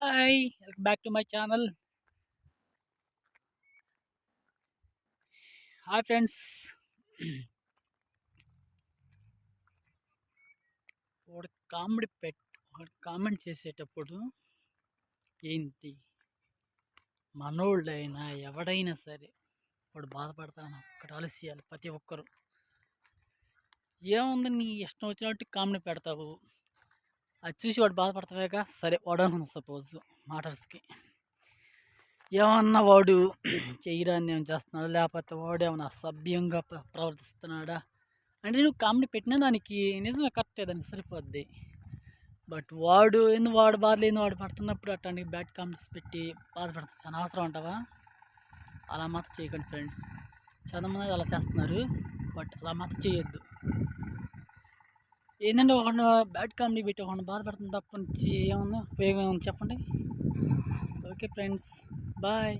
Hi, welcome back to my channel. Hi friends. వాడు comedy వాడు comment చేసేటప్పుడు ఏంటి మనోళ్ళైనా ఎవడైనా సరే వాడు బాధపడతానని ఒక్కటి ఆలోచించాలి ప్రతి ఒక్కరు. ఏముంది నీ ఇష్టం వచ్చినట్టు కామెడీ పెడతావు, అది చూసి వాడు బాధపడతావేగా. సరే వాడు అనుకుంది సపోజ్ మాటర్స్కి ఏమన్నా వాడు చెయ్యరాని ఏమైనా చేస్తున్నాడా, లేకపోతే వాడు ఏమైనా అసభ్యంగా ప్రవర్తిస్తున్నాడా అంటే నువ్వు కామెడీ పెట్టిన దానికి నిజమే, కరెక్టే, దానికి సరిపోద్ది. బట్ వాడు బాధలేని వాడు పడుతున్నప్పుడు అట్లాంటి బ్యాడ్ కామెంట్స్ పెట్టి బాధపడతా చాలా అవసరం అంటావా? అలా మాత్రం చేయకండి ఫ్రెండ్స్. చాలామంది అలా చేస్తున్నారు, బట్ అలా మాత్రం చేయొద్దు. ఏంటంటే ఒక బ్యాడ్ కామెడీ పెట్టి ఒక బాధపడుతుంది తప్ప నుంచి ఏముందో ఉపయోగం ఏముంది చెప్పండి. Okay friends, bye.